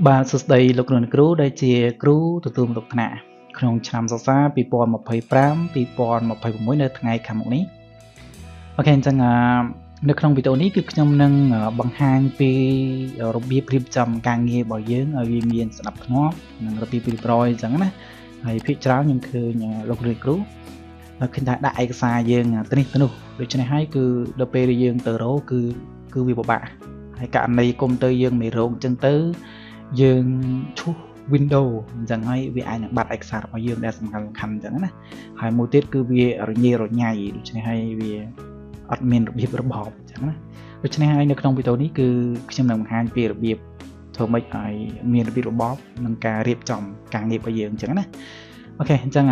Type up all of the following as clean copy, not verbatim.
បាទសួស្តីលោកគ្រូដែលជាគ្រូទទួលបន្ទុកថ្នាក់ក្នុងឆ្នាំសិក្សា2025-2026នៅថ្ងៃខាងមុខនេះអូខេអញ្ចឹងនៅក្នុងវីដេអូនេះគឺខ្ញុំនឹងបង្ហាញពីរបៀបរៀបចំការងាររបស់យើងឲ្យវាមានសណ្ដាប់ធ្នាប់និងរបៀបរៀបរយអញ្ចឹងណាហើយភាគច្រើនខ្ញុំឃើញលោកគ្រូឃើញថាដាក់ឯកសារយើងទៅនេះទៅនោះដូច្នេះហើយគឺដល់ពេលយើងទៅរកគឺវាពិបាកហើយករណីកុំព្យូទ័រយើងមិនរកអញ្ចឹងទៅយើងឈូស window អញ្ចឹងហើយវាអាចនឹងបាត់ឯកសាររបស់យើងដែលសំខាន់អញ្ចឹងណាហើយមួយទៀតគឺវារញ៉េរញ៉ៃដូច្នេះហើយវាអត់មានរបៀបរបបអញ្ចឹងណាដូច្នេះហើយនៅក្នុងវីដេអូនេះគឺខ្ញុំនឹងបង្ហាញពីរបៀបធ្វើម៉េចឲ្យមានរបៀបរបបនិងការរៀបចំការងាររបស់យើងអញ្ចឹងណាអូខេអញ្ចឹង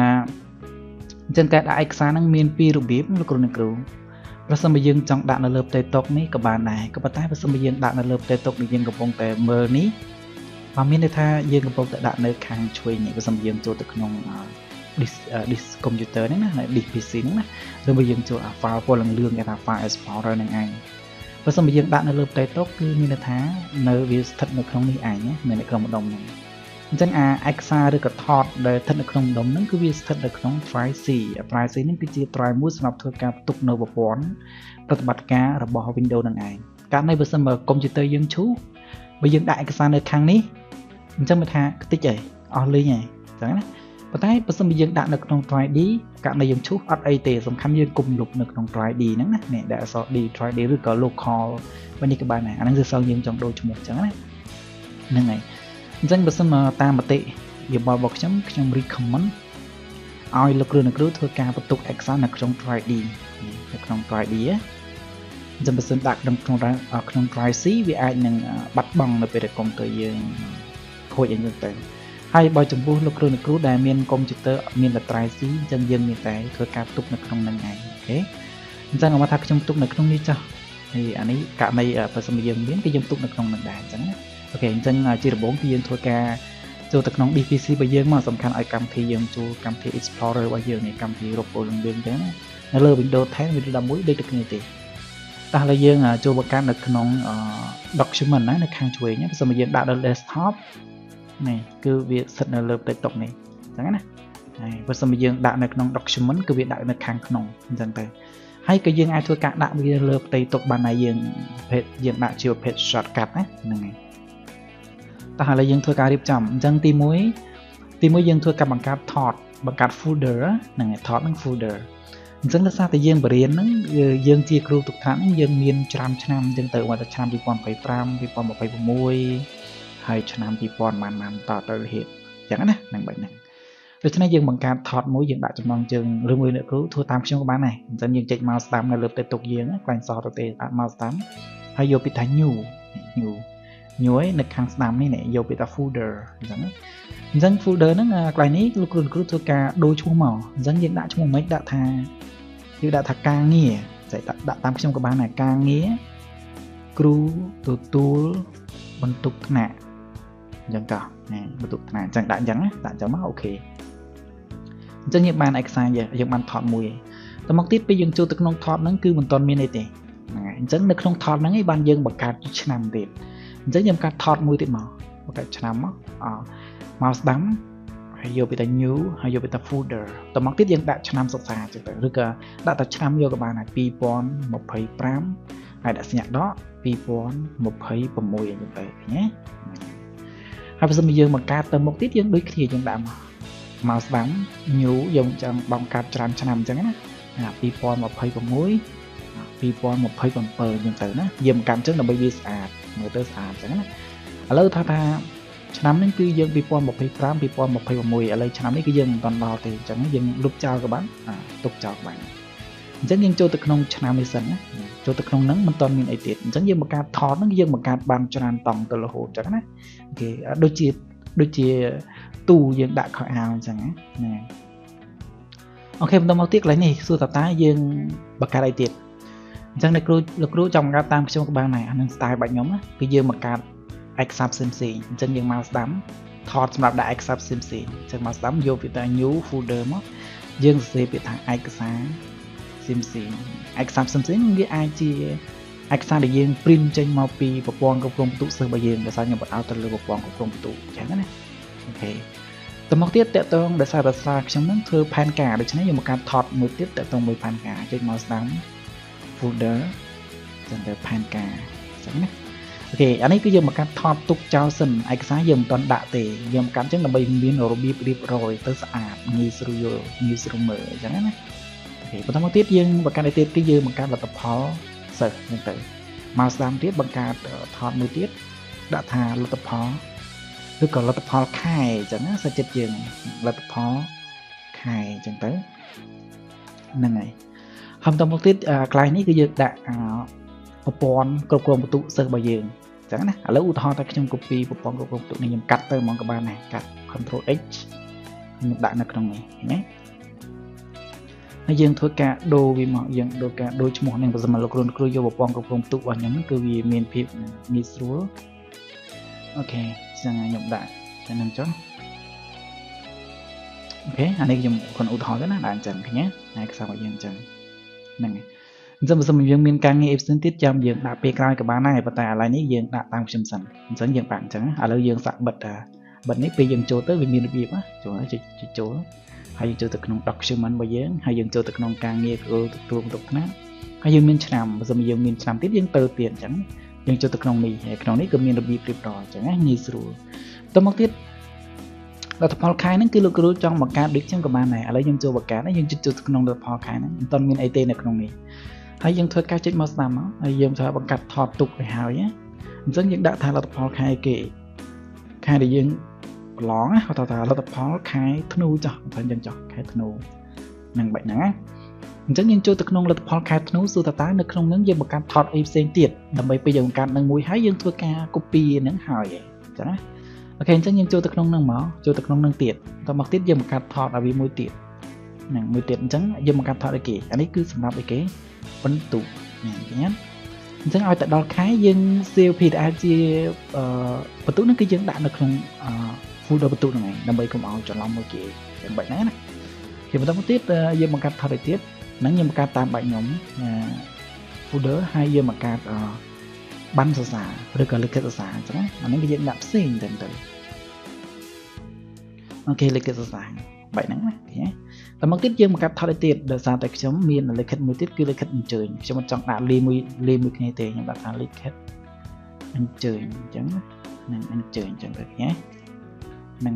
ការដាក់ឯកសារហ្នឹងមានពីររបៀបលោកគ្រូអ្នកគ្រូប្រសិនបើយើងចង់ដាក់នៅលើផ្ទៃតុនេះក៏បានដែរក៏ប៉ុន្តែប្រសិនបើយើងដាក់នៅលើផ្ទៃតុនេះយើងកំពុងតែមើលនេះបើមានន័យថាយើងកំពុងតែដាក់នៅខាងឆ្វេងនេះបើសិនបើយើងចូលទៅក្នុង disk computer ហ្នឹងណា disk PC ហ្នឹងណាឬបើយើងចូល file ពណ៌លឿងគេថា file explorer ហ្នឹងឯងបើសិនបើយើងដាក់នៅលើផ្ទៃតុគឺមានន័យថានៅវាស្ថិតនៅក្នុងនេះឯងណានៅក្នុងម្ដុំហ្នឹងអញ្ចឹងឯកសារឬក៏ថតដែលស្ថិតនៅក្នុងម្ដុំហ្នឹងគឺវាស្ថិតនៅក្នុង file C file C ហ្នឹងគឺជា drive មួយសម្រាប់ធ្វើការផ្ទុកនៅប្រព័ន្ធប្រតិបត្តិការរបស់ Windows ហ្នឹងឯងកាលនេះបើសិនបើកុំព្យូទ័រយើងឈូសបើយើងដាក់ឯកសារនៅខាងនេះអញ្ចឹងមិនថាខ្ទេចហើយអស់លេងហើយអញ្ចឹងណាប៉ុន្តែបើសិនបើយើងដាក់នៅក្នុង drive D ករណីយើងឈូសអត់អីទេសំខាន់យើងគុំលុបនៅក្នុង drive D ហ្នឹងណានេះដាក់អក្សរ D drive D ឬក៏ local វិញនេះក៏បានដែរអាហ្នឹងគឺសើយើងចង់ដូរឈ្មោះអញ្ចឹងណាហ្នឹងហើយអញ្ចឹងបើសិនមកតាមមតិយោបល់របស់ខ្ញុំ recommend ឲ្យលោកគ្រូអ្នកគ្រូធ្វើការបន្ទុកឯកសារនៅក្នុង drive D នៅក្នុង drive D អញ្ចឹងបើសិនដាក់ក្នុង drive C វាអាចនឹងបាត់បង់នៅពេលដែលកុំព្យូទ័រយើងខូចអីហ្នឹងទៅហើយបើចំពោះលោកគ្រូអ្នកគ្រូដែលមានកុំព្យូទ័រមានតែ drive C អញ្ចឹងយើងមានតែធ្វើការផ្ទុកនៅក្នុងហ្នឹងឯងអូខេអញ្ចឹងមកថាខ្ញុំផ្ទុកនៅក្នុងនេះចុះហើយអានេះករណីបើសិនយើងមានគឺយើងផ្ទុកនៅក្នុងហ្នឹងដែរអញ្ចឹងណាអូខេអញ្ចឹងជាដំបូងគឺយើងធ្វើការចូលទៅក្នុង DPC របស់យើងមកសំខាន់ឲ្យកម្មវិធីយើងចូលកម្មវិធី Explorer របស់យើងនេះកម្មវិធីរកពលលឿនអញ្ចឹងនៅលើ Windows 10 Windows 11ដូចតែគ្នាទេតោះឥឡូវយើងចូលបង្កើតនៅក្នុង document ណានៅខាងឆ្វេងបើសិនមកយើងដាក់ដល់ desktop នេះគឺវាស្ថិតនៅលើផ្ទៃតុនេះអញ្ចឹងណាហើយបើសិនមកយើងដាក់នៅក្នុង document គឺវាដាក់នៅខាងក្នុងអញ្ចឹងទៅហើយក៏យើងអាចធ្វើការដាក់វាលើផ្ទៃតុបានដែរយើងដាក់ជាប្រភេទ shortcut ណាហ្នឹងហើយតោះឥឡូវយើងធ្វើការរៀបចំអញ្ចឹងទី1យើងធ្វើការបង្កើត folder ហ្នឹងហើយ ថតនឹង folder អញ្ចឹងដោយសារតែយើងបរៀនហ្នឹងយើងជាគ្រូទុកថ្នាក់ហ្នឹងយើងមានច្រើនឆ្នាំអញ្ចឹងទៅមកឆ្នាំ2025 2026ហើយឆ្នាំ2000បានតទៅហេតុអញ្ចឹងណាហ្នឹងបែបហ្នឹងដូច្នេះយើងបង្កើតថតមួយយើងដាក់ចំណងជើងឬមួយអ្នកគ្រូធ្វើតាមខ្ញុំក៏បានដែរអញ្ចឹងយើងចុចមកស្ដាំនៅលើផ្ទៃតុយើងខ្លាញ់សទៅទេដាក់មកស្ដាំហើយយកពីថា new ឲ្យនៅខាងស្ដាំនេះយកពីថា folder អញ្ចឹង folder ហ្នឹងកន្លែងនេះលោកគ្រូធ្វើការដូរឈ្មោះមកអញ្ចឹងយើងដាក់ឈ្មោះមិនដាក់ថាការងារដាក់តាមខ្ញុំក៏បានដែរការងារគ្រូទទួលបន្ទុកថ្នាក់អញ្ចឹងតោះបន្ទុកថ្នាក់អញ្ចឹងដាក់អញ្ចឹងដាក់អញ្ចឹងមកអូខេអញ្ចឹងយើងបានឯកសារយើងបានថតមួយតែមកទៀតពេលយើងចូលទៅក្នុងថតហ្នឹងគឺមិនទាន់មានអីទេហ្នឹងហើយអញ្ចឹងនៅក្នុងថតហ្នឹងឯងបានយើងបង្កើតឆ្នាំទៀតអញ្ចឹងយើងបង្កើតថតមួយទៀតមកបង្កើតឆ្នាំមកស្ដាំហើយយកពីតែ new ហើយយកពីតែ folder តមកទៀតយើងដាក់ឆ្នាំសិក្សាអញ្ចឹងទៅឬក៏ដាក់តែឆ្នាំយកក៏បានដែរ2025ហើយដាក់សញ្ញាដក2026អញ្ចឹងទៅណាហើយបើសិនជាយើងបង្កើតទៅមុខទៀតយើងដូចគ្នាយើងដាក់មកស្ដាំ new យើងចង់បង្កើតច្រើនឆ្នាំអញ្ចឹងណា2026 2027អញ្ចឹងទៅណាយើងបង្កើតអញ្ចឹងដើម្បីវាស្អាតមើលទៅស្អាតអញ្ចឹងណាឥឡូវថាឆ្នាំនេះគឺយើង2025 2026ឥឡូវឆ្នាំនេះគឺយើងមិនទាន់ដល់ទេអញ្ចឹងយើងលុបចោលក៏បានទុកចោលក៏បានអញ្ចឹងយើងចូលទៅក្នុងឆ្នាំនេះសិនណាចូលទៅក្នុងហ្នឹងមិនទាន់មានអីទៀតអញ្ចឹងយើងបង្កើតថតហ្នឹងយើងបង្កើតបានច្រើនតង់ទៅរហូតអញ្ចឹងណាអូខេដូចជាទូយើងដាក់ខោអាវអញ្ចឹងណាអូខេបន្តមកទៀតកន្លែងនេះសួរតើយើងបង្កើតអីទៀតអញ្ចឹងលោកគ្រូចង់បង្កើតតាមខ្ញុំក៏បានដែរអានឹង style បាច់ខ្ញុំណាគឺយើងបង្កើតឯកសារផ្សេងៗអញ្ចឹងយើងមកស្ដាំថតសម្រាប់ដាក់ឯកសារផ្សេងៗអញ្ចឹងមកស្ដាំយកពីតា new folder មកយើងសរសេរពីថាឯកសារផ្សេងៗឯកសារផ្សេងៗវាអាចជា ឯកសារដែលយើង print ចេញមកពីប្រព័ន្ធគ្រប់គ្រងបន្ទុកសិស្សរបស់យើងដោយសារខ្ញុំបត់ឲ្យទៅលើប្រព័ន្ធគ្រប់គ្រងបន្ទុកអញ្ចឹងណាអូខេតមកទៀតតកតងដោយសារសាលាខ្ញុំនឹងធ្វើផែនការដូច្នេះយើងមកកាត់ថតមួយទៀតតកតងមួយផែនការចុចមកស្ដាំ folder ចឹងទៅផែនការអញ្ចឹងណាអូខេអានេះគឺយើងមកកាត់ថតទុកចោលសិនឯកសារយើងមិនទាន់ដាក់ទេយើងកាត់អញ្ចឹងដើម្បីមានរបៀបរៀបរយទៅស្អាតងាយស្រួលយល់ងាយស្រួលមើលអញ្ចឹងណាអូខេបន្តមកទៀតយើងបង្កើតទៀតគឺយើងបង្កើតលទ្ធផលសិស្សហ្នឹងទៅមកស្ដាំទៀតបង្កើតថតមួយទៀតដាក់ថាលទ្ធផលឬក៏លទ្ធផលខែអញ្ចឹងណាសាច់ចិត្តយើងលទ្ធផលខែអញ្ចឹងទៅហ្នឹងហើយហើយបន្តមកទៀតកន្លែងនេះគឺយើងដាក់ប្រព័ន្ធគ្រប់គ្រងបន្ទុកសិស្សរបស់យើងអញ្ចឹងណាឥឡូវឧទាហរណ៍តែខ្ញុំ copy ប្រព័ន្ធគ្រប់គ្រងបន្ទុកនេះខ្ញុំកាត់ទៅហ្មងក៏បានដែរកាត់ Ctrl X ខ្ញុំដាក់នៅក្នុងនេះឃើញទេហើយយើងធ្វើការដូរវាមកយើងដូរការដូរឈ្មោះនឹងប្រសិនមកលោកគ្រូយកប្រព័ន្ធគ្រប់គ្រងបន្ទុករបស់ខ្ញុំគឺវាមានភាពងាយស្រួលអូខេចឹងខ្ញុំដាក់តែនឹងចុះអូខេអានេះខ្ញុំគាត់ឧទាហរណ៍ទៅណាដាក់អញ្ចឹងឃើញទេឯកសាររបស់យើងអញ្ចឹងហ្នឹងហើយអញ្ចឹងបើសិនយើងមានការងារ option ទៀតចាំយើងដាក់ពេលក្រោយក៏បានដែរប៉ុន្តែឥឡូវនេះយើងដាក់តាមខ្ញុំសិនអញ្ចឹងយើងបាក់អញ្ចឹងឥឡូវយើងសាក់បិទនេះពេលយើងចូលទៅវាមានរបៀបចូលចូលហើយយើងចូលទៅក្នុង document របស់យើងហើយយើងចូលទៅក្នុងការងារទទួលបន្ទុកថ្នាក់ហើយយើងមានឆ្នាំបើសិនយើងមានឆ្នាំទៀតយើងទៅទៀតអញ្ចឹងយើងចូលទៅក្នុងនេះហើយក្នុងនេះក៏មានរបៀបរៀបរយអញ្ចឹងណាងាយស្រួលទៅមកទៀតលទ្ធផលខែហ្នឹងគឺលោកគ្រូចង់បង្កើតដូចខ្ញុំក៏បានដែរឥឡូវខ្ញុំចូលបង្កើតហើយយើងចូលទៅក្នុងលទ្ធផលខែហ្នឹងមិនទាន់មានអីទេនៅក្នុងនេះហើយយើងធ្វើការចុចមកស្ដាំមកហើយយើងធ្វើបង្កាត់ថតទុកទៅហើយណាអញ្ចឹងយើងដាក់ថាលទ្ធផលខែគេខែដែលយើងប្រឡងណាគាត់ថាលទ្ធផលខែធ្នូចោះថាយើងចោះខែធ្នូនឹងបែបហ្នឹងណាអញ្ចឹងយើងចូលទៅក្នុងលទ្ធផលខែធ្នូសួរតើនៅក្នុងហ្នឹងយើងបង្កើតថតអីផ្សេងទៀតដើម្បីពេលយើងបង្កើតនឹងមួយហើយយើងធ្វើការ copy ហ្នឹងហើយអញ្ចឹងណាអូខេអញ្ចឹងយើងចូលទៅក្នុងហ្នឹងមកចូលទៅក្នុងហ្នឹងទៀតតមកទៀតយើងបង្កើតថតឲ្យវាមួយទៀតហ្នឹងមួយទៀតអញ្ចឹងយើងបង្កើតថតឲ្យគេអានេះគឺសម្រាប់ឲ្យគេបន្ទុកណាឃើញទេអញ្ចឹងឲ្យតែដល់ខែយើង save PDF ជាបន្ទុកហ្នឹងគឺយើងដាក់នៅក្នុងfolder បន្ទុកហ្នឹងឯងដើម្បីកុំឲ្យច្រឡំមួយគេយ៉ាងម៉េចហ្នឹងណាគេបន្តមកទៀតយើងបង្កើតថតឲ្យទៀតហ្នឹងយើងបង្កើតតាមបែបខ្ញុំfolder ហើយយើងបង្កើតបានសរសើរឬក៏លិខិតសរសើរអញ្ចឹងណាអានេះគឺយើងដាក់ផ្សេងទៅអូខេលិខិតសរសើរបែបហ្នឹងណាឃើញទេតែមកទៀតយើងបង្កើតថតឲ្យទៀតដោយសារតែខ្ញុំមានលិខិតមួយទៀតគឺលិខិតអញ្ជើញខ្ញុំមិនចង់ដាក់លាយមួយគ្នាទេខ្ញុំដាក់ថាលិខិតអញ្ជើញអញ្ចឹងហ្នឹងអញ្ជើញអញ្ចឹងទៅឃើញទេហ្នឹង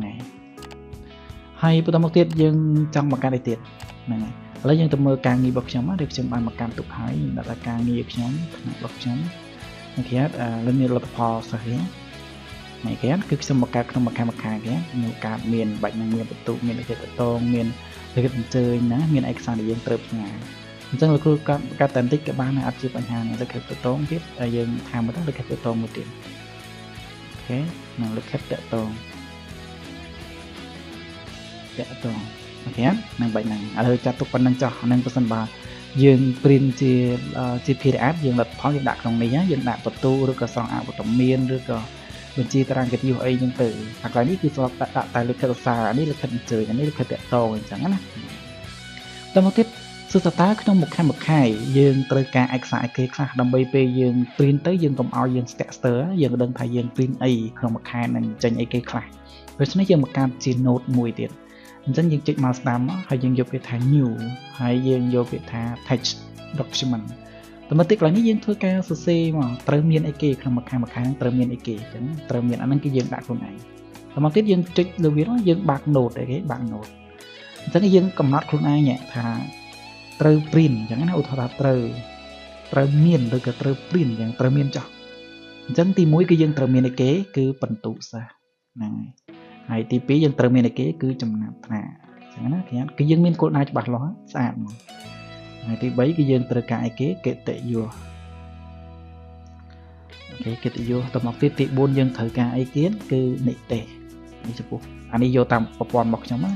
ហើយបន្តមកទៀតយើងចង់បង្កើតឲ្យទៀតហ្នឹងហើយឥឡូវយើងទៅមើលការងាររបស់ខ្ញុំណាដែលខ្ញុំបានបង្កើតទុកហើយខ្ញុំដាក់ថាការងារខ្ញុំផ្នែករបស់ខ្ញុំអូខេលើមានលទ្ធផលសិស្សហ្នឹងគេគឺខ្ញុំបង្កើតក្នុងមួយខែគេខ្ញុំកើតមានបាច់នឹងមានបន្ទុកមានលិខិតតងមានលិខិតអញ្ជើញណាមានឯកសារដែលយើងត្រូវផ្ញើអញ្ចឹងលោកគ្រូកាត់តែបន្តិចក៏បានអត់ជាបញ្ហាលិខិតតងទៀតហើយយើងថាមកទៅលិខិតតងមួយទៀតអូខេនឹងលិខិតតងអូខេនឹងបាច់ហ្នឹងឥឡូវចាត់ទុកប៉ុណ្្នឹងចោះហ្នឹងប្រសិនបើយើង print ជា PDF យើងលទ្ធផលយើងដាក់ក្នុងនេះយើងដាក់បន្ទូឬក៏សងអវត្តមានឬក៏បញ្ជីតារាងកិត្តិយសអីហ្នឹងទៅអាកន្លែងនេះគឺស្រាប់ដាក់តែលិខិតសរសើរអានេះលិខិតអញ្ជើញអានេះលិខិតតាក់ទងអញ្ចឹងណាតមកទៀតសួរតើក្នុងមួយខែយើងត្រូវការឯកសារអីគេខ្លះដើម្បីពេលយើង print ទៅយើងកុំឲ្យយើងស្ទាក់ស្ទើរយើងដឹងថាយើង print អីក្នុងមួយខែនឹងចេញអីគេខ្លះដូច្នេះយើងបង្កើតជា note មួយទៀតអញ្ចឹងយើងចុចមកស្ដាំហើយយើងយកពាក្យថា new ហើយយើងយកពាក្យថា text document តែមកទីកន្លែងនេះយើងធ្វើការសរសេរមកត្រូវមានអីគេក្នុងមួយខែត្រូវមានអីគេអញ្ចឹងត្រូវមានអាហ្នឹងគឺយើងដាក់ខ្លួនឯងតែមកទៀតយើងចុចលើវាយើងបាក់ note អីគេបាក់ note អញ្ចឹងយើងកំណត់ខ្លួនឯងថាត្រូវ print អញ្ចឹងណាឧទាហរណ៍ថាត្រូវមានឬក៏ត្រូវ print អញ្ចឹងត្រូវមានចោះអញ្ចឹងទី1គឺយើងត្រូវមានអីគេគឺបន្ទុកសិស្សហ្នឹងហើយទី2យើងត្រូវមានអីគេគឺចំណាត់ថ្នាក់អញ្ចឹងណាគឺយើងមានគោលដៅច្បាស់លាស់ស្អាតមកហើយទី3គឺយើងត្រូវការអីគេកិត្តិយសអូខេកិត្តិយសទៅមកទៀតទី4យើងត្រូវការអីទៀតគឺនិទេសនេះចំពោះអានេះយកតាមប្រព័ន្ធរបស់ខ្ញុំណា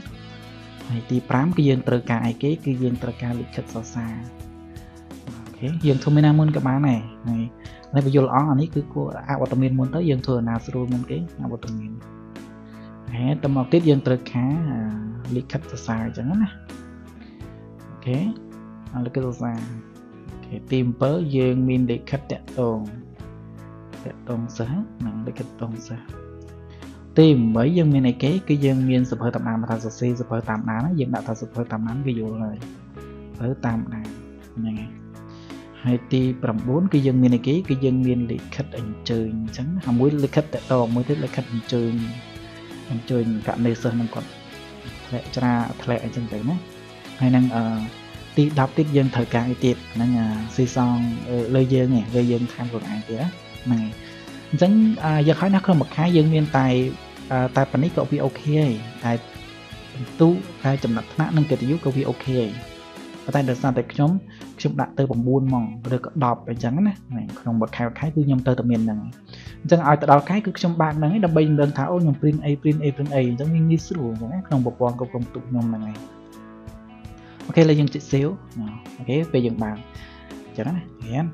ហើយទី5គឺយើងត្រូវការអីគេគឺយើងត្រូវការលិខិតសរសើរអូខេយើងធ្វើមានណាមុនក៏បានដែរហើយបើយល់អស់អានេះគឺគួរអវត្តមានមុនទៅយើងធ្វើអាណាស្រួលមុនគេអវត្តមានហើយទៅមកទៀតយើងត្រូវការលិខិតសរសើរអញ្ចឹងណាអូខេលិខិតសរសើរអូខេ ទី7យើងមានលិខិតតាក់ទងសិស្សនឹងលិខិតតាក់ទងសិស្សទី8យើងមានអីគេគឺយើងមានសភៅតាមដានថាសរសេរសភៅតាមដានយើងដាក់ថាសភៅតាមដានវាយល់ហើយសភៅតាមដានហ្នឹងហើយទី9គឺយើងមានអីគេគឺយើងមានលិខិតអញ្ជើញអញ្ចឹងហើយមួយលិខិតតាក់ទងមួយទៀតលិខិតអញ្ជើញករណីសិស្សនឹងគាត់ធ្លាក់ច្រាធ្លាក់អីចឹងទៅណាហើយនឹងទី10ទៀតយើងត្រូវការអីទៀតហ្នឹងស៊ីសងលើយើងខាងខ្លួនឯងទៀតហ្នឹងហើយអញ្ចឹងយកឲ្យណាក្នុងមួយខែយើងមានតែប៉ុណ្នេះក៏វាអូខេហើយតែបន្ទុកតែចំណាត់ថ្នាក់និងកិត្តិយសក៏វាអូខេហើយតែដោយសារតែខ្ញុំដាក់ទៅ9ហ្មងឬក៏10អញ្ចឹងណាក្នុងមួយខែគឺខ្ញុំទៅតែមានហ្នឹងអញ្ចឹងឲ្យទៅដល់ខែគឺខ្ញុំបាក់ហ្នឹងដើម្បីដឹងថាអូខ្ញុំព្រីនអីអញ្ចឹងវាងាយស្រួលអញ្ចឹងណាក្នុងប្រព័ន្ធគ្រប់គ្រងបន្ទុកខ្ញុំហ្នឹងហើយអូខេឥឡូវយើងចុច save អូខេពេលយើងបាក់អញ្ចឹងណារៀន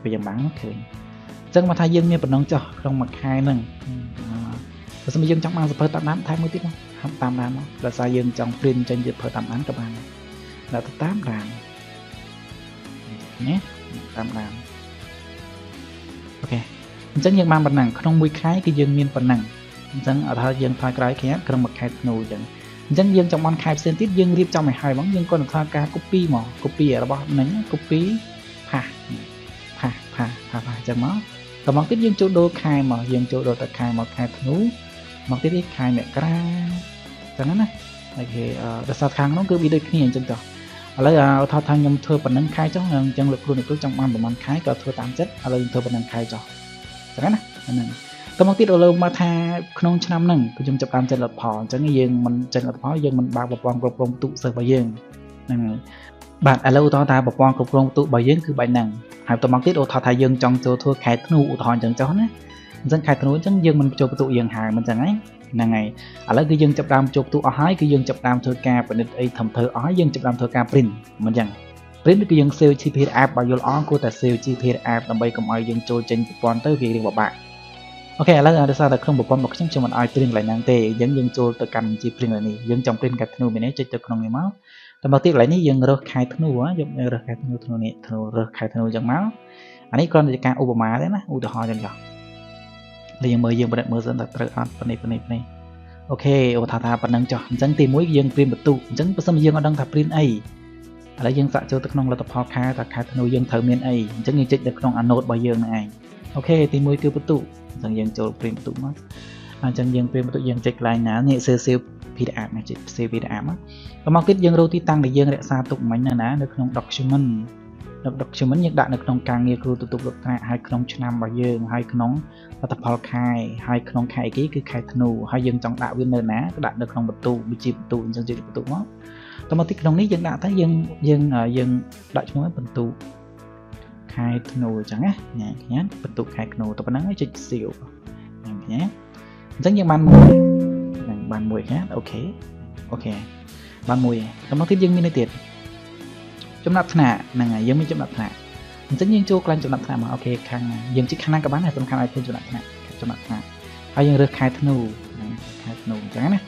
ពេលយើងបាក់ឃើញអញ្ចឹងមកថាយើងមានបំណងចុះក្នុងមួយខែហ្នឹងបើសិនជាយើងចង់បានសភៅតាមដានថែមមួយទៀតហាត់តាមដានមកដោយសារយើងចង់ print ចេញជាសភៅតាមដានក៏បានដាក់ទៅតាមដានណាតាមដានអូខេអញ្ចឹងយើងបានប៉ុណ្ណឹងក្នុងមួយខែគឺយើងមានប៉ុណ្ណឹងអញ្ចឹងអត់ថាយើងថយក្រោយគេក្នុងមួយខែធ្នូអញ្ចឹងយើងចង់បានខែផ្សេងទៀតយើងរៀបចំឲ្យហើយហ្មងយើងគាត់នឹងធ្វើការ copy មក copy របស់ហ្នឹង copy ផាសអញ្ចឹងមកទៀតយើងចូលដូរខែមកយើងចូលដូរទៅខែមកខែធ្នូមកទៀតខែមករាអញ្ចឹងណាអូខេដោយសារខាងនោះគឺវាដូចគ្នាអញ្ចឹងចុះឥឡូវថាខ្ញុំធ្វើប៉ុណ្ណឹងខែចុះអញ្ចឹងលោកគ្រូអ្នកគ្រូចង់បានប្រហែលខែក៏ធ្វើតាមចិត្តឥឡូវធ្វើប៉ុណ្ណឹងខែចុះអញ្ចឹងណាហ្នឹងតមកទៀតលើមកថាក្នុងឆ្នាំហ្នឹងគឺខ្ញុំចាប់តាមចិត្តលទ្ធផលអញ្ចឹងយើងមិនចេញលទ្ធផលយើងមិនបើកប្រព័ន្ធគ្រប់គ្រងបន្ទុកសិស្សរបស់យើងហ្នឹងហើយបាទឥឡូវឧទាហរណ៍ថាប្រព័ន្ធគ្រប់គ្រងបន្ទុករបស់យើងគឺបែបហ្នឹងហើយតមកទៀតឧទាហរណ៍ថាយើងចង់ចូលធ្វើខែធ្នូឧទាហរណ៍អញ្ចឹងចុះណាអញ្ចឹងខែធ្នូអញ្ចឹងយើងមិនចូលបន្ទុកយើងហើយមិនអញ្ចឹងហ្នឹងហើយឥឡូវគឺយើងចាប់តាមចូលបន្ទុកអស់ហើយគឺយើងចាប់តាមធ្វើការពិនិត្យអីធំធ្វើអស់ហើយយើងចាប់តាមធ្វើការ print មិនអញ្ចឹង print គឺយើង save PDF បើយល់អស់គួរតែ save PDF ដើម្បីកុំឲ្យយើងចូលចេញប្រព័ន្ធទៅវារៀងពិបាកអូខេឥឡូវដោយសារតែក្នុងប្រព័ន្ធរបស់ខ្ញុំមិនឲ្យ print កន្លែងហ្នឹងទេអញ្ចឹងយើងចូលទៅកាន់បញ្ជី print នេះយើងចង់ print ខែធ្នូមែនទេចុចទៅក្នុងនេះមកតែមកទៀតកន្លែងនេះយើងរើសខែធ្នូយករើសខែធ្នូនេះរើសខែធ្នូអញ្ចឹងមកអានេះគ្រាន់តែជាការឧបមាទេណាឧទាហរណ៍អញ្ចឹងចុះយើងមើលសិនថាត្រូវអត់ប៉ុណ្ណេះអូខេអូថាប៉ុណ្ណឹងចុះអញ្ចឹងទី1យើង print បន្ទុកអញ្ចឹងបើសិនជាយើងអត់ដឹងថា print អីឥឡូវយើងសាកចូលទៅក្នុងលទ្ធផលខែថាខែធ្នូយើងត្រូវមានអីអញ្ចឹងយើងចុចនៅក្នុង note របស់យើងហ្នឹងឯងអូខេទី1គឺបន្ទុកអញ្ចឹងយើងចូល print បន្ទុកមកអញ្ចឹងយើង print បន្ទុកយើងចុចកន្លែងណានេះ save PDF ណាចុច save PDF មកទៀតយើងរកទីតាំងដែលយើងរក្សាទុកមិញណានៅក្នុង document យើងដាក់នៅក្នុងការងារគ្រូទទួលលក្ខណៈហើយក្នុងឆ្នាំរបស់យើងហើយក្នុងលទ្ធផលខែហើយក្នុងខែអីគេគឺខែធ្នូហើយយើងចង់ដាក់វានៅណាក៏ដាក់នៅក្នុងបន្ទុកវិជាបន្ទុកអញ្ចឹងជាបន្ទុកមកតមកទីក្នុងនេះយើងដាក់ទៅយើងដាក់ឈ្មោះបន្ទុកខែធ្នូអញ្ចឹងណាញ៉ាំបន្ទុកខែធ្នូទៅប៉ុណ្ណឹងចុច save ញ៉ាំអញ្ចឹងយើងបានមួយណាអូខេបានមួយតមកទៀតយើងមាននេះទៀតចំណាត់ថ្នាក់ហ្នឹងហើយយើងមានចំណាត់ថ្នាក់អញ្ចឹងយើងចូលកន្លែងចំណាត់ថ្នាក់មកអូខេខាងយើងជិះខាងណាក៏បានតែសំខាន់ឲ្យឃើញចំណាត់ថ្នាក់ហើយយើងរើសខែធ្នូអញ្ចឹងណា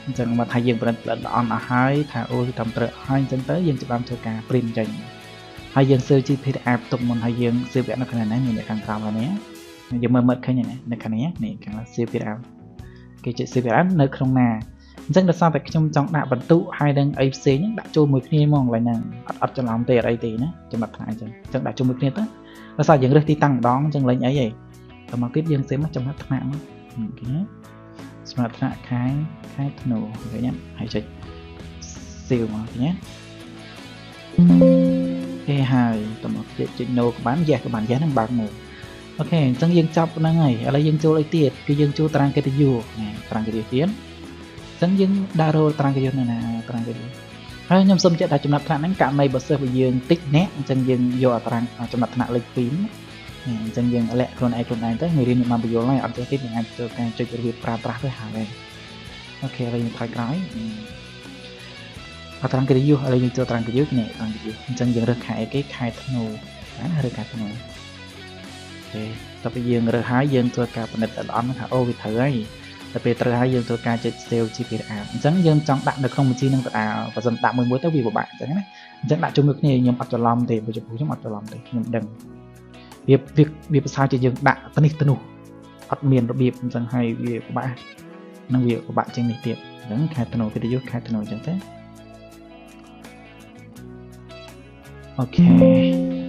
អញ្ចឹងមកថាយើងប្រឹងល្អអស់ហើយថាអូតាមត្រូវហើយអញ្ចឹងទៅយើងចាប់បានធ្វើការ print ចេញហើយយើង save PDF ទុកមុនហើយយើង save នៅខាងណានេះខាងក្រោមហ្នឹងយើងមើលឃើញនៅខាងនេះខាង save PDF គេចុច save PDF នៅក្នុងណាអញ្ចឹងដោយសារតែខ្ញុំចង់ដាក់បន្ទុកហើយនឹងអីផ្សេងហ្នឹងដាក់ចូលមួយគ្នាហ្មងកន្លែងហ្នឹងអត់ច្រឡំទេអីទេណាចំណាត់ថ្នាក់អញ្ចឹងដាក់ចូលមួយគ្នាទៅដោយសារយើងរើសទីតាំងម្ដងអញ្ចឹងលេងអីហីតែមកទៀតយើងសេមកចំណាត់ថ្នាក់មកអូខេចំណាត់ថ្នាក់ខែធ្នូឃើញហើយចុច save មកឃើញទេហើយតមកទៀតចុច no ក៏បាន yes ក៏បាន yes ហ្នឹងបើកមកអូខេអញ្ចឹងយើងចាប់ហ្នឹងហើយឥឡូវយើងចូលអីទៀតគឺយើងចូលតារាងកិត្តិយសតារាងកិត្តិយសទៀតអញ្ចឹងយើងដាក់រោលតារាងកិត្តិយសនៅណាតារាងកិត្តិយសហើយខ្ញុំសូមបញ្ជាក់ថាចំណាត់ថ្នាក់ហ្នឹងករណីបើសិស្សរបស់យើងតិចអ្នកអញ្ចឹងយើងយកតារាងចំណាត់ថ្នាក់លេខ2អញ្ចឹងយើងលាក់ខ្លួនឯងទៅមេរៀនខ្ញុំបានបញ្យល់ហើយអត់ចេះទេយើងអាចចូលការចុចរបៀបប្រើប្រាស់ទៅហើយអូខេហើយយើងថយក្រោយតារាងកិត្តិយសឥឡូវយើងចូលតារាងកិត្តិយសនេះតារាងកិត្តិយសអញ្ចឹងយើងរើសខែអីគេខែធ្នូរើសខែធ្នូអូខេតទៅយើងរើសហើយយើងធ្វើការពិនិត្យល្អថាអូវាត្រូវហើយតែពេលត្រូវហើយយើងធ្វើការចុច save ជា PDF អញ្ចឹងយើងចង់ដាក់នៅក្នុងបញ្ជីនឹងទៅបើមិនដាក់មួយទៅវាពិបាកអញ្ចឹងណា chẳng đã chung được này nhưng bắt cho lòng thì bây giờ cũng bắt cho lòng thì nhưng đừng việc sao chỉ dừng đã tân ít tân đủ bắt miền đặc biệt chẳng hay việc của bạn năng việc của bạn trên này tiệm vẫn khai tân đủ video khai tân đủ chẳng thế ok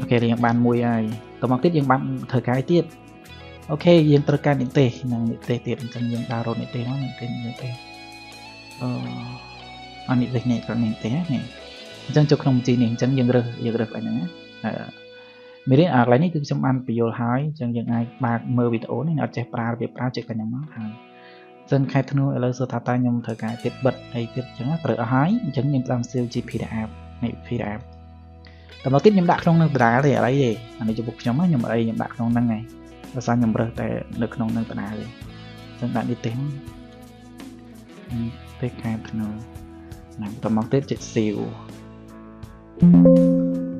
thì những bạn mùi ai tao mặc tiếp những bạn thời cái tiết ok những tờ can điện tê năng điện tê tiệm chẳng những đào rồi điện tê nó điện tê anh điện tê này còn điện tê này chẳng cho không chỉ này chẳng dừng được lại nữa mấy đứa lại này cứ trong ăn bị vô hái chẳng dừng ai ba mơ bị ổn này nó chạy pra bị pra chạy cả nhà máu hàng dân khai thân nuôi ở sơ thả tay nhom thời cái tiết bật hay tiết chẳng tự hái chẳng những làm siêu chi phi đạp này phi đạp tầm tiếp nhầm đạt không năng đá thì ở đây gì anh ấy cho bục nhóm nhầm ở đây nhầm đạt không năng này và sao nhầm rồi tại được không năng đá gì dân bạn đi tiếng tết khai thân nuôi làm tầm tiếp chạy siêu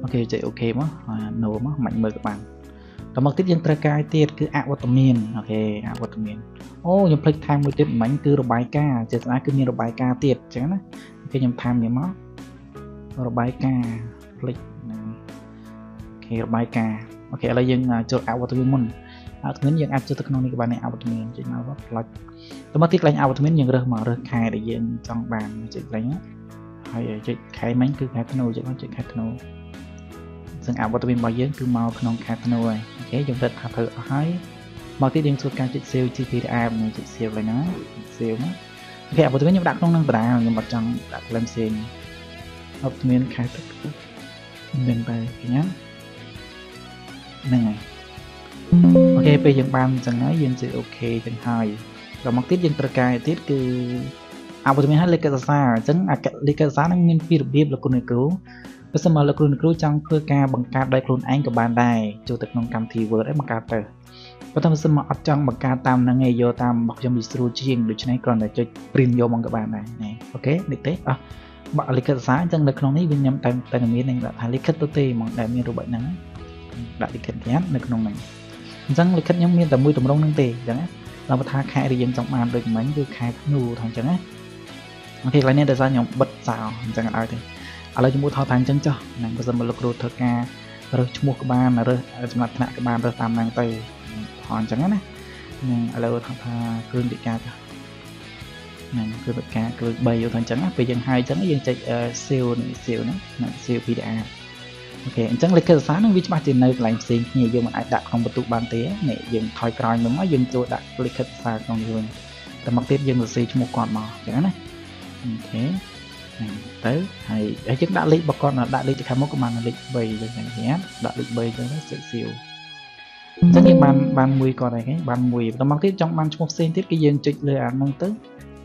ok chạy ok mất nổ mất mạnh mời các bạn tầm tiếp dân tra cai tiết cứ aquatamin ok aquatamin ô nhầm play time một tiết mạnh cứ rồi bài ca chạy ra cứ như rồi bài ca tiết chẳng á cái nhầm tham nhầm mất rồi bài ca play ok bài ca ok là dân cho aquatamin mình dân áp cho tất cả những bạn này aquatamin chỉ nào đó là tầm tiếp lấy aquatamin dân rồi mở rồi khai để dân trong bàn chạy lấy hay chạy khai mấy cứ khai thano chạy nó chạy khai thanoซึ่งอาวุธเป็นบางอย่างคือมาขนมคาทโนยโอเคจงเด็ดหาเธอให้มาที่เรียนส่วนการจิตเซลล์ GPR มันจิตเซลล์เลยนะเซลล์นะโอเคอาวุธเป็นยังดักน้องนั่งตรายังบัดจังดักเล่นเซนอาวุธเป็นคาทเดินไปอย่างนี้นั่นไงโอเคไปยังบานจังไงยังจะโอเคจังไฮเรามาที่ยังตระกายที่คืออาวุธเป็นให้เล็กกระซ่าจังเล็กกระซ่านั่งเงินปีเรียบแล้วคนในกูเพราะสมัยเราครูจังเพื่อการบังคับได้ครูนเองกับบานได้จูตักนองคำทีเวิร์ดได้บังคับเตอร์เพราะทำสมัยจังบังคับตามนังเงยโยตามบอกจำดิสรูจิงหรือใช้ก่อนแต่จะปริ้นโยมองกับบานได้นี่โอเคเด็กเต้บอกลิขิตสายจังเด็กน้องนี้วิญญาณแต่ในมีหนึ่งแบบลิขิตตัวเต้มองได้มีรูปแบบนั้นได้ลิขิตนี้เด็กน้องหนึ่งจังลิขิตยังมีแต่มือตุ่มร้องนั่งเต้จังนะเรามาทาแค่เรียนจังมาโดยมันคือแค่นูทางจังนะโอเคแล้วเนี่ยแต่ซาหยองบัดสาวจังอะไรเต้อะไรจะมูทอทางจังจ้ะนั่งก็จะมาลกรูเถอะกาเรื่องชั่วโมงกับบ้านเรื่องสำนักธนากับบ้านเรื่องตามนางไปถอนจังนั้นนะนั่งอะไรทางพาเครื่องติดกาจ้ะนั่งเครื่องติดกาเครื่องใบอยู่ทางจังไปยังไฮจังยังใจเซลล์นี่เซลล์นะนั่งเซลล์พีดีอาร์โอเคจังเลยคือสารนั่งวิจารณ์จีนในหลายสิ่งเนี่ยยังมันอาจดักของประตูบานเตะเนี่ยยังถอยกลายมันว่ายังตัวดักเลยคือสารตรงนี้เลยแต่มักเทียบยังจะชั่วโมงก่อนมาจังนั้นนะโอเคtới hay chắc đã lịch bà con là đã lịch thì khám mốc của bạn là lịch bầy rồi này nhé đã lịch bầy cho nó sẽ xìu rất nhiều bàn mùi còn này cái bàn mùi nó mang tiếp trong bàn một sen tiếp cái dương trịch lừa ăn nâng tới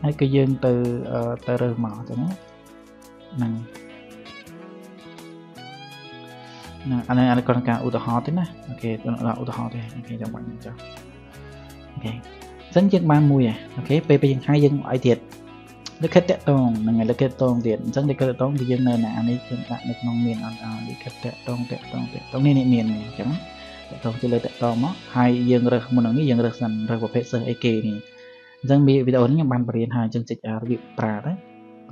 hay cái dương từ từ rờ mỏ cho nó nè anh còn cả u ho thế nè ok tôi là u ho thế ok trong bạn cho ok rất nhiều bàn mùi ok bây giờ hai dương ai thiệt lịch khách tệ tông là ngày lịch khách tông tiền chẳng lịch khách tông thì dân nơi này anh ấy hiện tại được nông miền lịch khách tệ tông này miền này chẳng tệ tông chỉ lấy tệ tông đó hai dân rồi một người dân rồi dần rồi một phép sơ ek này dân bị video những ban bền hai chân dịch ở việc pra đấy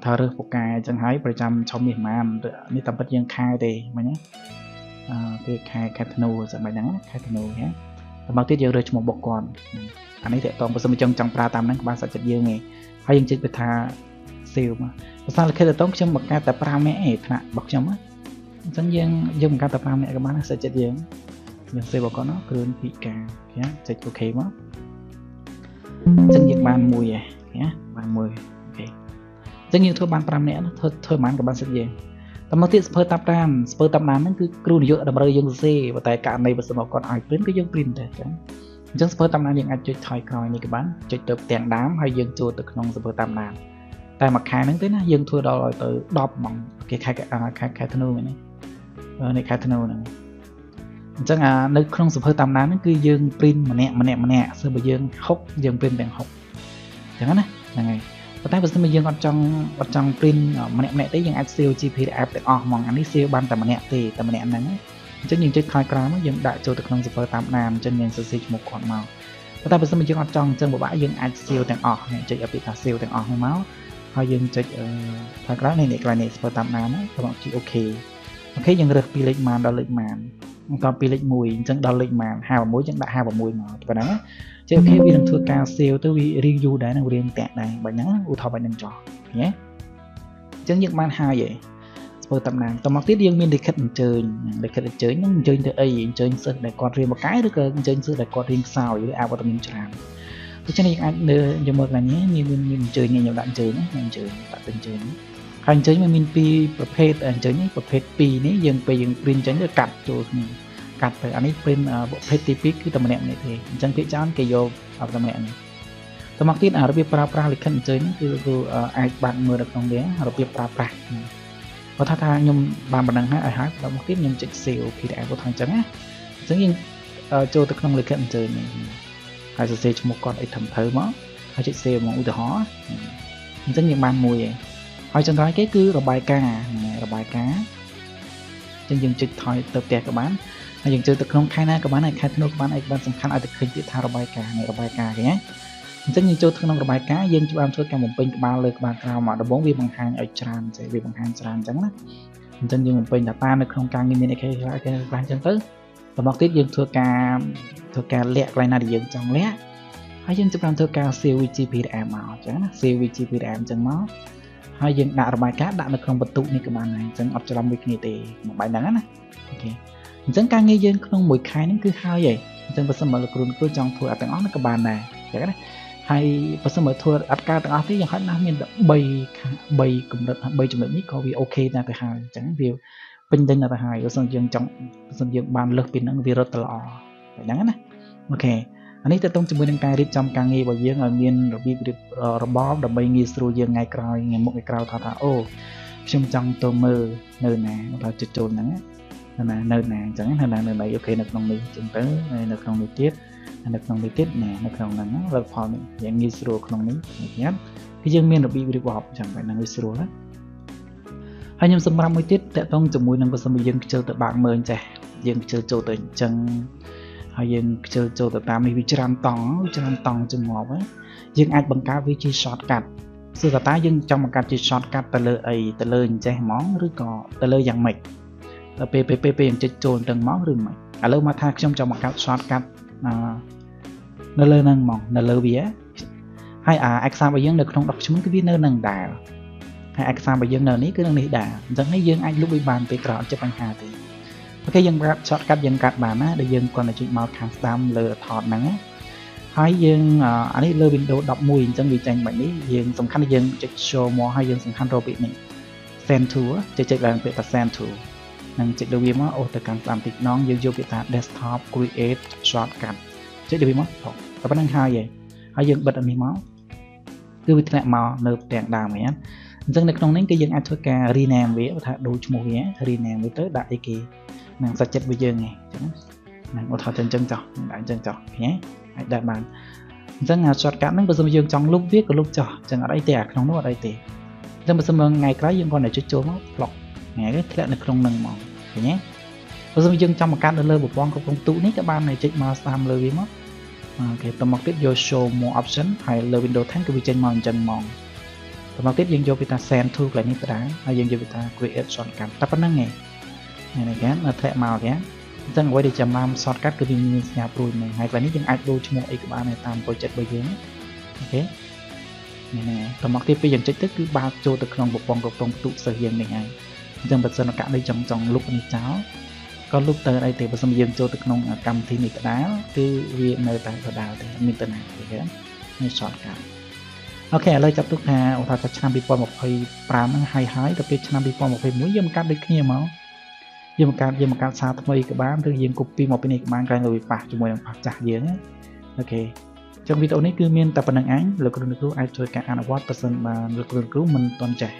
thà rồi một cái chẳng háiประจำtrong miền Namนี่ตำบัดยังคายเดมาเนี้ยcáiคายธนูสมัยนั้นคายธนูเนี้ยแต่บางทียังเลยชั่วโมงบอกก่อนอันนี้เตะตองผสมจังปลาตามนั้นบ้านสัจจ์ยังไงhayยังจิตไปทาซิลมาภาษาเลยแค่จะต้องเชื่อมบักการแต่ปรามแม่ขณะบักจำมั้ยฉันยังบักการแต่ปรามแม่กับบ้านสัจจ์ยังซิลบอกก่อนเนาะคืนปีกาเนี่ยจะโอเคมั้ยฉันยังบ้านมวยเนี่ยบ้านมวยโอเคฉันยังทั่วบ้านปรามแม่เนาะทั่วบ้านกับบ้านสัจจ์แต่มาที่สเปอร์ตับรามนั่นคือครูนิยมดำเนินยังเซ่แต่การในภาษาบอกก่อนไอ้ปริ้นก็ยังปริ้นแต่จังสเปอร์ตำนานยังอาจจะถอยคอยนี่กับบ้านจะเติบแต่งดามให้ยังจูตึกนองสเปอร์ตำนานแต่มาขายนั่งเต้นะยังทัวร์ดอยตัวดอบมองขายธนูนี่ในขายธนูนั่นจังในขนมสเปอร์ตำนานนั่นคือยังปริ้นมาเนี่ยเสื้อใบยังฮกยังปริ้นแบ่งฮกอย่างนั้นนะยังไงแต่ถ้าเป็นเสื้อใบยังอัดจังปริ้นมาเนี่ยได้ยังอัดเซลล์ GPR แต่ออกมองอันนี้เซลล์บ้านแต่มาเนี่ยตีแต่มาเนี่ยนั้นchân nhìn chơi khai kramยังđại châu thực năng super tam nam chân nhìn sơ một con màu người ta bây giờ mình chơi trong chân bộ bãi dương ai siêu tàng ọt này chơi ở bị thả siêu tàng ọt hay máu hay dương chơi khai kram này này super tam nam á các bạn chỉ ok អូខេយើងរើសពីលេខម៉ានដល់លេខម៉ានបន្តពីលេខ1អញ្ចឹងដល់លេខម៉ាន56ចឹងដាក់56មកប៉ុណ្ណឹងចេះអូខេវានឹងធ្វើការ save ទៅវារៀងយូរដែរនឹងរៀងតាក់ដែរបាញ់ហ្នឹងឧទាហរណ៍បាញ់នឹងចោះឃើញទេអញ្ចឹងយើងបានហើយឯងស្ពើតំណាងតមកទៀតយើងមានលិខិតអញ្ជើញហ្នឹងអញ្ជើញទៅអីអញ្ជើញសិស្សដែលគាត់រៀនមកកែឬក៏អញ្ជើញសិស្សដែលគាត់រៀនខ្សោយឬអវត្តមានច្រើនដូច្នេះយើងអាចលើយកមកឡើងនេះមានអញ្ជើញខ្ញុំដាក់អញ្ជើញណាអញ្ជើញដាក់ទៅអញ្ជើញហើយអញ្ជើញមានពីរប្រភេទអញ្ជើញនេះប្រភេទ2នេះយើងពេលយើង print ចេញទៅកាត់ចូលគ្នាកាត់ទៅអានេះ print ប្រភេទទី2គឺតែម្នាក់នេះទេអញ្ចឹងភាគច្រើនគេយកតែម្នាក់នេះតមកទៀតរបៀបប្រើប្រាស់លិខិតអញ្ជើញនេះគឺអាចបាត់មើលនៅក្នុងនេះរបៀបប្រើប្រាស់បើថាខ្ញុំបានបណ្ដឹងហើយតមកទៀតខ្ញុំចុច save PDF គាត់ថាអញ្ចឹងណាអញ្ចឹងយើងចូលទៅក្នុងលិខិតអញ្ជើញនេះហើយសរសេរឈ្មោះគាត់អីត្រឹមត្រូវមកហើយចុច save មកឧទាហរណ៍អញ្ចឹងយើងបានមួយហើយចុងក្រោយគេគឺរបាយការណ៍អញ្ចឹងយើងចុចថយទៅផ្ទះក៏បានហើយយើងចូលទៅក្នុងខែណាក៏បានហើយខែធ្នូក៏បានអីក៏បានសំខាន់ឲ្យតែឃើញទៀតថារបាយការណ៍នេះរបាយការណ៍គេណាអញ្ចឹងយើងចូលក្នុងរបាយការណ៍យើងបានធ្វើការបំពេញក្បាលលើក្បាលក្រោមមកដំបូងវាបង្ហាញឲ្យច្រើនចេះវាបង្ហាញច្រើនអញ្ចឹងណាអញ្ចឹងយើងបំពេញ data នៅក្នុងការងារមានអីខ្លះអញ្ចឹងទៅបន្ទាប់ទៀតយើងធ្វើការលាក់កន្លែងណាដែលយើងចង់លាក់ហើយយើងចាប់ធ្វើការ save PDF មកអញ្ចឹងណា save PDF អញ្ចឹងមកហើយយើងដាក់របាយការណ៍ដាក់នៅក្នុងបន្ទុកនេះក៏បានដែរអញ្ចឹងអត់ច្រឡំមួយគ្នាទេមកបែបហ្នឹងណាអូខេអញ្ចឹងការងារយើងក្នុងមួយខែហ្នឹងគឺហើយហើយអញ្ចឹងបើសិនមកលោកគ្រូចង់ធ្វើអត់ទាំងអស់ក៏បានដែរអញ្ចឹងណាហើយបើសិនមកធ្វើអត់ការទាំងអស់ទេយ៉ាងហោចណាស់មានតែ3កម្រិត3ចំណុចនេះក៏វាអូខេដែរទៅហើយអញ្ចឹងវាពេញលេញទៅហើយបើសិនយើងចង់បើសិនយើងបានលើសពីហ្នឹងវារត់ទៅល្អបែបហ្នឹងណាអូខេអានេះទៅតងជាមួយនឹងការរៀបចំការងាររបស់យើងឲ្យមានរបៀបរបបដើម្បីងាយស្រួលយើងថ្ងៃក្រោយថ្ងៃមុខថ្ងៃក្រោយថាអូខ្ញុំចង់ទៅមើលនៅណាបើជិតចូលហ្នឹងនៅណាអញ្ចឹងនៅណាអូខេនៅក្នុងនេះអញ្ចឹងទៅនៅក្នុងនេះទៀតនៅក្នុងនេះទៀតណានៅក្នុងហ្នឹងលទ្ធផលយ៉ាងងាយស្រួលក្នុងនេះញ៉ាំគឺយើងមានរបៀបរៀបរាប់អញ្ចឹងបែបហ្នឹងវាស្រួលណាហើយខ្ញុំសម្រាប់មួយទៀតតកតងជាមួយនឹងបើសិនជាយើងខ្ជិលទៅបាក់មើលចេះយើងខ្ជិលចូលទៅអញ្ចឹងហើយយើងខ្ជិលចូលទៅតាមនេះវាច្រើនតង់ជាងប់យើងអាចបង្កើតវាជា shortcut គឺថាតើយើងចង់បង្កើតជា shortcut ទៅលើអីទៅលើអញ្ចេះហ្មងឬក៏ទៅលើយ៉ាងម៉េចដល់ពេលយើងចុចចូលទៅមកឬមិនឥឡូវមកថាខ្ញុំចង់បង្កើត shortcut នៅលើហ្នឹងហ្មងនៅលើវាហើយឯកសាររបស់យើងនៅក្នុង document គឺវានៅនឹងដែរហើយឯកសាររបស់យើងនៅនេះគឺនឹងនេះដែរអញ្ចឹងនេះយើងអាចលុបវាបានពេលក្រោយចិត្តបញ្ហាទេអូខេយើងប្រាប់ shortcut យើងកាត់បានណាដែលយើងគ្រាន់តែចុចមកខាងស្ដាំលើថតហ្នឹងហើយយើងអានេះលើ Windows 11អញ្ចឹងវាចេញបែបនេះយើងសំខាន់យើងចុច show more ហើយយើងសំខាន់រកពាក្យនេះ send to ចុចឡើងពាក្យថា send to នឹងចុចលើវាមកអូទៅកាន់ស្ដាំតិចណងយើងយកពាក្យថា desktop create shortcut ចុចលើវាមកតែប៉ុណ្្នឹងហើយយើងបិទអានេះមកគឺវាធ្លាក់មកនៅផ្ទាំងដើមហ្នឹងអញ្ចឹងនៅក្នុងនេះគឺយើងអាចធ្វើការ rename វាថាដូរឈ្មោះវា rename វាទៅដាក់អីគេនឹងសាច់ចិត្តរបស់យើងហ្នឹងអញ្ចឹងហ្នឹងឧទាហរណ៍អញ្ចឹងចោះដាក់អញ្ចឹងចោះឃើញអាចដាក់បានអញ្ចឹងអា shortcut ហ្នឹងបើសិនយើងចង់លុបវាក៏លុបចោះអញ្ចឹងអត់អីទេអាក្នុងនោះអត់អីទេអញ្ចឹងបើសិនថ្ងៃក្រោយយើងគ្រាន់តែចុចចូលមក block ថ្ងៃនេះធ្លាក់នៅក្នុងហ្នឹងហ្មងឃើញទេបើសិនយើងចង់បង្កើតនៅលើប្រព័ន្ធគ្រប់គ្រងទូនេះក៏បានតែចុចមកស្ដាំលើវាមកអូខេតមកទៀតយក show more option ហើយលើ Windows 10 គឺវាចេញមកអញ្ចឹងហ្មងតមកទៀតយើងយកវាថា send to កន្លែងនេះទៅដែរហើយយើងយកវាថា create shortcut តែប៉ុណ្្នឹងឯងនេះគេនៅធ្លាក់មកគេអញ្ចឹងអ្វីដែលចំណាំ shortcut គឺវាមានសញ្ញាព្រួយហ្នឹងហើយកន្លែងនេះយើងអាចដូរឈ្មោះអីក៏បានតាម project របស់យើងអូខេនេះតមកទៀតពេលយើងចុចទៅគឺបើកចូលទៅក្នុងប្រព័ន្ធគ្រប់គ្រងផ្ទុកសិស្សយើងនេះហើយអញ្ចឹងបើសិនករណីចង់លុបនេះចោលក៏លុបទៅអីទេបើសិនយើងចូលទៅក្នុងកម្មវិធីនេះដដែលគឺវានៅតែដដែលទេមានតំណាងទេនេះ shortcut អូខេឥឡូវចាប់ទុកថាឧទាហរណ៍ឆ្នាំ2025ហ្នឹងហើយដល់ពេលឆ្នាំ2021យើងបង្កើតដូចគ្នាមកយើងបង្កើតសារថ្មីក៏បានឬយើង copy មកពីនេះក៏បានក្រែងលើវាប៉ះជាមួយនឹងប៉ះចាស់យើងអូខេចុងវីដេអូនេះគឺមានតែប៉ុណ្្នឹងឯងលោកគ្រូអាចជួយការអនុវត្តបើសិនបានលោកគ្រូមិនទាន់ចេះ